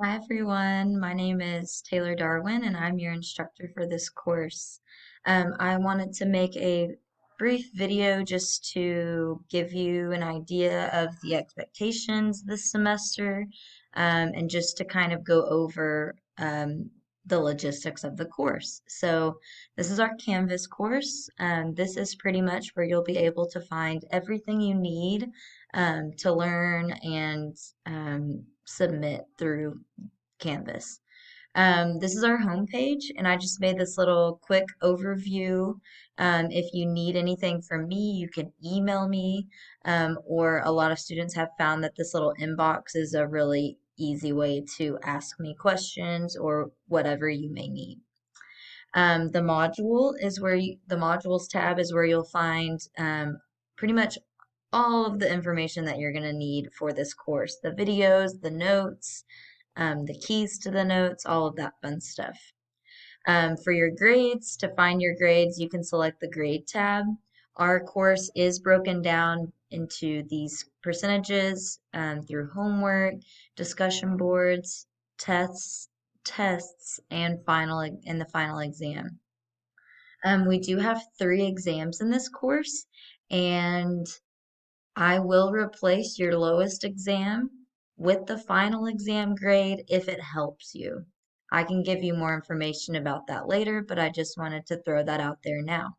Hi everyone, my name is Taylor Darwin and I'm your instructor for this course. I wanted to make a brief video just to give you an idea of the expectations this semester and just to kind of go over the logistics of the course. So this is our Canvas course. This is pretty much where you'll be able to find everything you need to learn and submit through Canvas. This is our homepage, and I just made this little quick overview. If you need anything from me, you can email me, or a lot of students have found that this little inbox is a really easy way to ask me questions or whatever you may need. The modules tab is where you'll find pretty much all of the information that you're going to need for this course. The videos, the notes, the keys to the notes, all of that fun stuff. For your grades, to find your grades, you can select the grade tab. Our course is broken down into these percentages through homework, discussion boards, tests, and the final exam. We do have 3 exams in this course, and I will replace your lowest exam with the final exam grade if it helps you. I can give you more information about that later, but I just wanted to throw that out there now.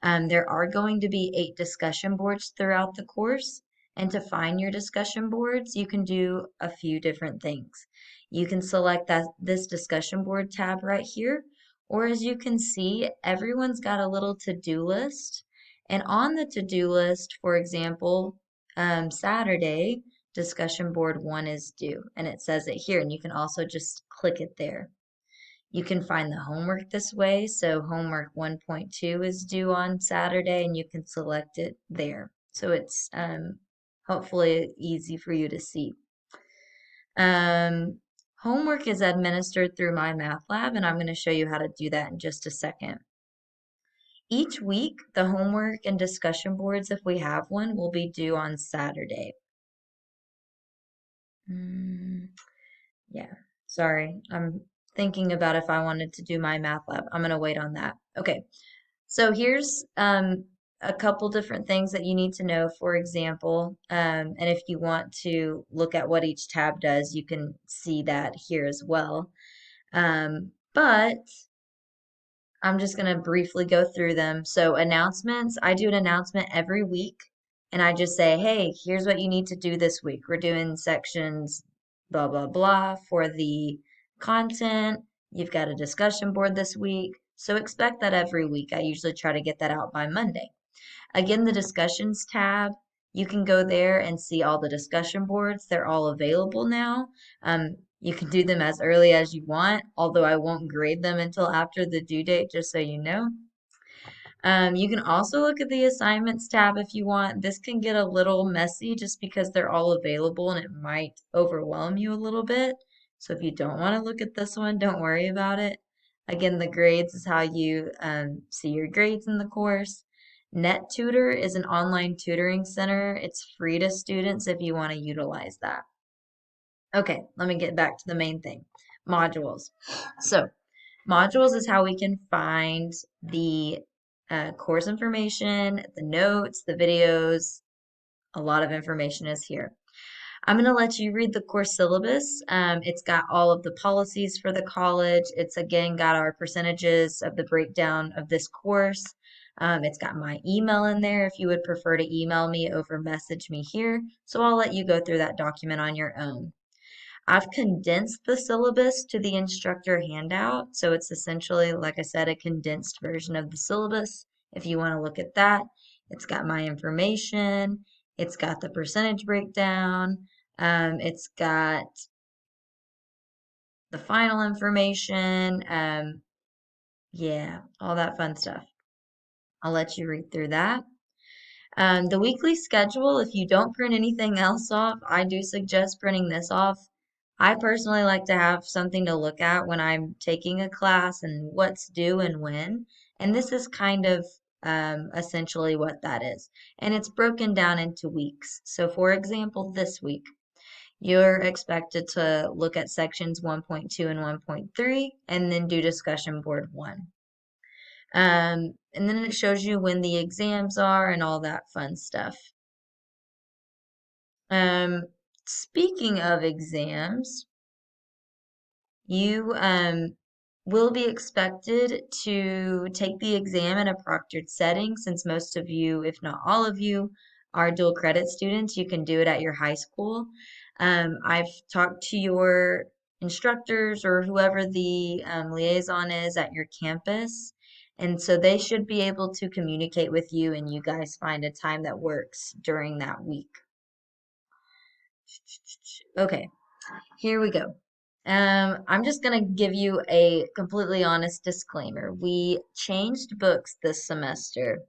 There are going to be 8 discussion boards throughout the course, and to find your discussion boards, you can do a few different things. You can select this discussion board tab right here, or as you can see, everyone's got a little to-do list. And on the to-do list, for example, Saturday, discussion board 1 is due, and it says it here, and you can also just click it there. You can find the homework this way. So homework 1.2 is due on Saturday and you can select it there. So it's hopefully easy for you to see. Homework is administered through my math lab and I'm going to show you how to do that in just a second. Each week, the homework and discussion boards, if we have one, will be due on Saturday. Yeah, sorry. I'm thinking about if I wanted to do my math lab. I'm going to wait on that. Okay, so here's a couple different things that you need to know, for example. And if you want to look at what each tab does, you can see that here as well. But I'm just going to briefly go through them. So announcements, I do an announcement every week and I just say, hey, here's what you need to do this week. We're doing sections blah, blah, blah for the content. You've got a discussion board this week. So expect that every week. I usually try to get that out by Monday. Again, the discussions tab, you can go there and see all the discussion boards. They're all available now. You can do them as early as you want, although I won't grade them until after the due date, just so you know. You can also look at the assignments tab if you want. This can get a little messy just because they're all available and it might overwhelm you a little bit. So if you don't want to look at this one, don't worry about it. Again, the grades is how you see your grades in the course. NetTutor is an online tutoring center. It's free to students if you want to utilize that. Okay, let me get back to the main thing. Modules. So, modules is how we can find the course information, the notes, the videos. A lot of information is here. I'm going to let you read the course syllabus. It's got all of the policies for the college. It's again got our percentages of the breakdown of this course. It's got my email in there if you would prefer to email me over message me here. So I'll let you go through that document on your own. I've condensed the syllabus to the instructor handout. So it's essentially, like I said, a condensed version of the syllabus. If you want to look at that, it's got my information. It's got the percentage breakdown. It's got the final information. Yeah, all that fun stuff. I'll let you read through that. The weekly schedule, if you don't print anything else off, I do suggest printing this off. I personally like to have something to look at when I'm taking a class and what's due and when. And this is kind of essentially what that is. And it's broken down into weeks. So, for example, this week, You're expected to look at sections 1.2 and 1.3 and then do discussion board 1. And then it shows you when the exams are and all that fun stuff. Um, Speaking of exams, you will be expected to take the exam in a proctored setting since most of you, if not all of you, are dual credit students. You can do it at your high school. I've talked to your instructors or whoever the liaison is at your campus, and so they should be able to communicate with you and you guys find a time that works during that week. Okay, here we go. I'm just going to give you a completely honest disclaimer. We changed books this semester,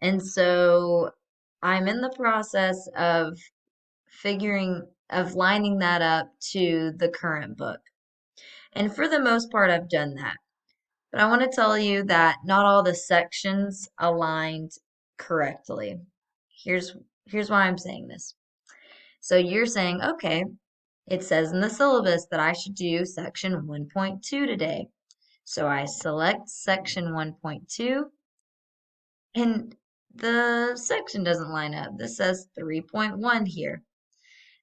and so I'm in the process of lining that up to the current book. And for the most part, I've done that. But I want to tell you that not all the sections aligned correctly. Here's here's why I'm saying this. So you're saying, okay, it says in the syllabus that I should do section 1.2 today. So I select section 1.2 and the section doesn't line up. This says 3.1 here.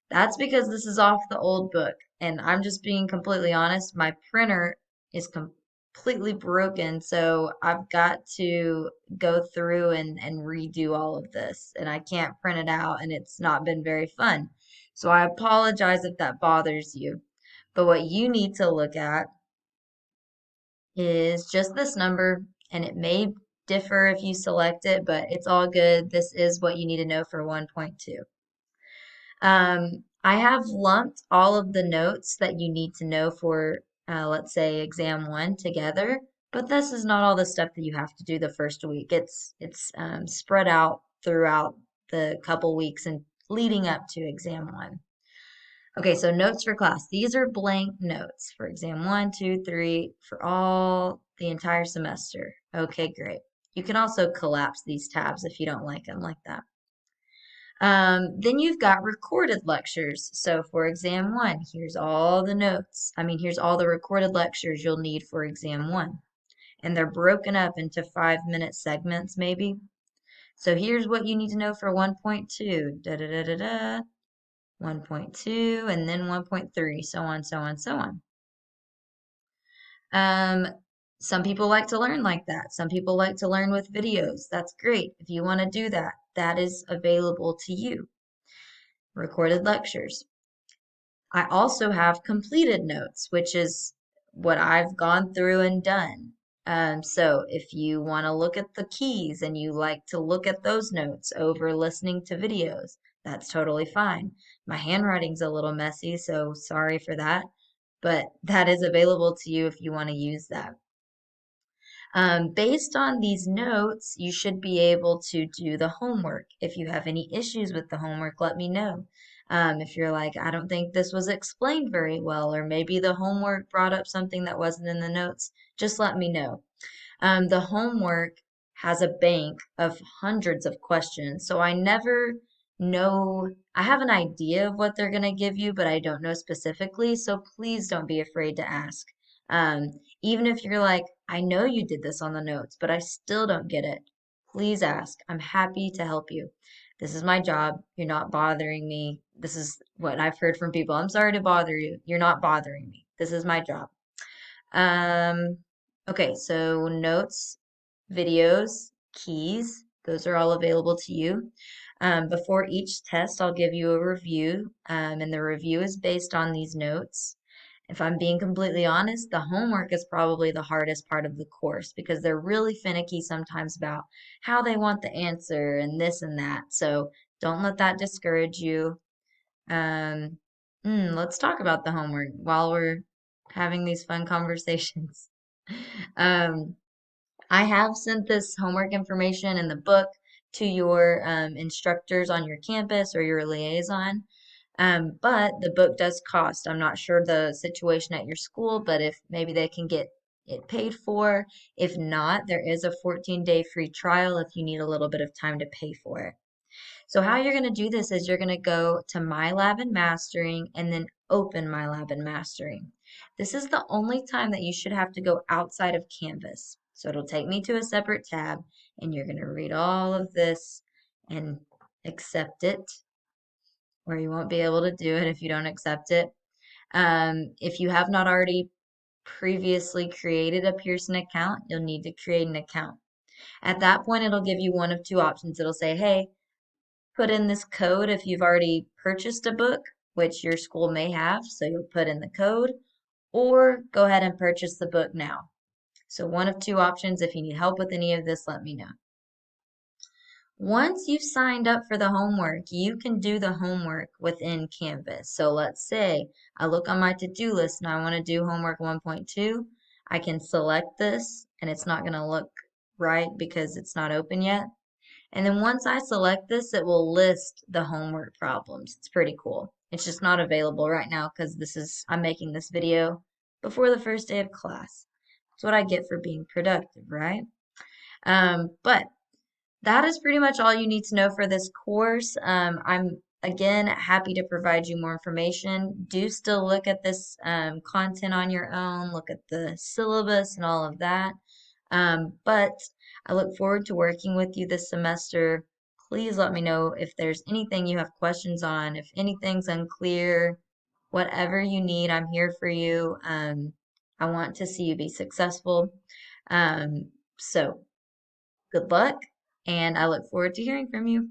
That's because this is off the old book. And I'm just being completely honest. My printer is completely broken. So I've got to go through and redo all of this. And I can't print it out. And it's not been very fun. So I apologize if that bothers you. But what you need to look at is just this number. And it may differ if you select it, but it's all good. This is what you need to know for 1.2. I have lumped all of the notes that you need to know for, let's say, exam 1 together, but this is not all the stuff that you have to do the first week. It's spread out throughout the couple weeks and leading up to exam 1. Okay, so notes for class. These are blank notes for exam 1, 2, 3, for all the entire semester. Okay, great. You can also collapse these tabs if you don't like them like that. Then you've got recorded lectures. So for exam 1, here's all the notes. Here's all the recorded lectures you'll need for exam 1. And they're broken up into 5-minute segments, maybe. So here's what you need to know for 1.2. Da da da da da. 1.2 and then 1.3, so on, so on, so on. Some people like to learn like that. Some people like to learn with videos. That's great. If you want to do that, that is available to you. Recorded lectures. I also have completed notes, which is what I've gone through and done. So if you want to look at the keys and you like to look at those notes over listening to videos, that's totally fine. My handwriting's a little messy, so sorry for that, but that is available to you if you want to use that. Based on these notes, you should be able to do the homework. If you have any issues with the homework, let me know. If you're like, I don't think this was explained very well, or maybe the homework brought up something that wasn't in the notes, just let me know. The homework has a bank of hundreds of questions, so I never know. I have an idea of what they're going to give you, but I don't know specifically, so please don't be afraid to ask. Um, Even if you're like, I know you did this on the notes, but I still don't get it, please ask. I'm happy to help you. This is my job. You're not bothering me. This is what I've heard from people. I'm sorry to bother you. You're not bothering me. This is my job. Um, okay, so notes, videos, keys, those are all available to you. Before each test, I'll give you a review, and the review is based on these notes. If I'm being completely honest, the homework is probably the hardest part of the course because they're really finicky sometimes about how they want the answer and this and that. So don't let that discourage you. Um, let's talk about the homework while we're having these fun conversations. Um, I have sent this homework information in the book to your instructors on your campus or your liaison. But the book does cost. I'm not sure the situation at your school, but if maybe they can get it paid for. If not, there is a 14-day free trial if you need a little bit of time to pay for it. So how you're going to do this is you're going to go to My Lab and Mastering and then open My Lab and Mastering. This is the only time that you should have to go outside of Canvas. So it'll take me to a separate tab and you're going to read all of this and accept it, or you won't be able to do it if you don't accept it. If you have not already previously created a Pearson account, you'll need to create an account. At that point, it'll give you one of two options. It'll say, hey, put in this code if you've already purchased a book, which your school may have, so you'll put in the code, or go ahead and purchase the book now. So one of two options. If you need help with any of this, let me know. Once you've signed up for the homework, you can do the homework within Canvas. So let's say I look on my to-do list and I want to do homework 1.2. I can select this and it's not going to look right because it's not open yet. And then once I select this, it will list the homework problems. It's pretty cool. It's just not available right now because I'm making this video before the first day of class. That's what I get for being productive, right? But that is pretty much all you need to know for this course. I'm again happy to provide you more information. Do still look at this content on your own, look at the syllabus and all of that. But I look forward to working with you this semester. Please let me know if there's anything you have questions on, if anything's unclear, whatever you need, I'm here for you. I want to see you be successful. So good luck, and I look forward to hearing from you.